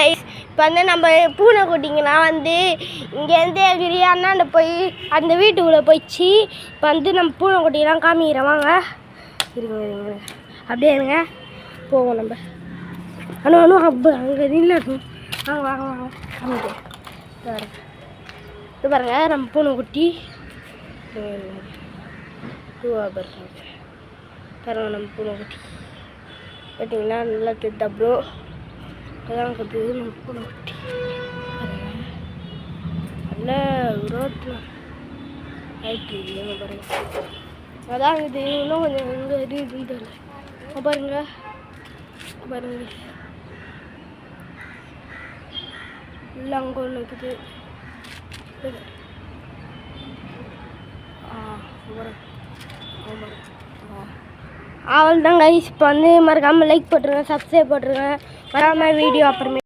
Guys, இப்போ வந்து நம்ம பூனைக்குட்டிங்கலாம் வந்து இங்கேருந்து எகிரி அண்ணாண்ட போய் அந்த வீட்டுக்குள்ளே போயிடுச்சு. இப்போ வந்து நம்ம பூனைக்குட்டிலாம் காமிக்கிறோம். வாங்க இருங்க அப்படியே இருங்க போவோம் நம்ம. ஆனால் அங்கே நின்றுடும். வாங்க வாங்க வாங்க காமிக்கிறேன். இது பாருங்க நம்ம பூனைக்குட்டி பாருங்க நம்ம பூனைக்குட்டி பார்த்தீங்களா, நல்லா தெரியுதா ப்ரோ? அதான் கற்றுது நம்ம பூனைக்குட்டி நல்ல ரோட்டில் ஆயிட்டு பாருங்க. அதான் இது இன்னும் கொஞ்சம் எங்கே இருக்குன்னு பாருங்க பாருங்க இல்லை அங்கே ஒன்று இருக்குது. அவள் தான் கைஸ். இப்போ வந்து மறக்காமல் லைக் போட்டுருங்க, சப்ஸ்கிரைப் போட்டுருங்க. மறக்காமல் வீடியோ அப்புறமே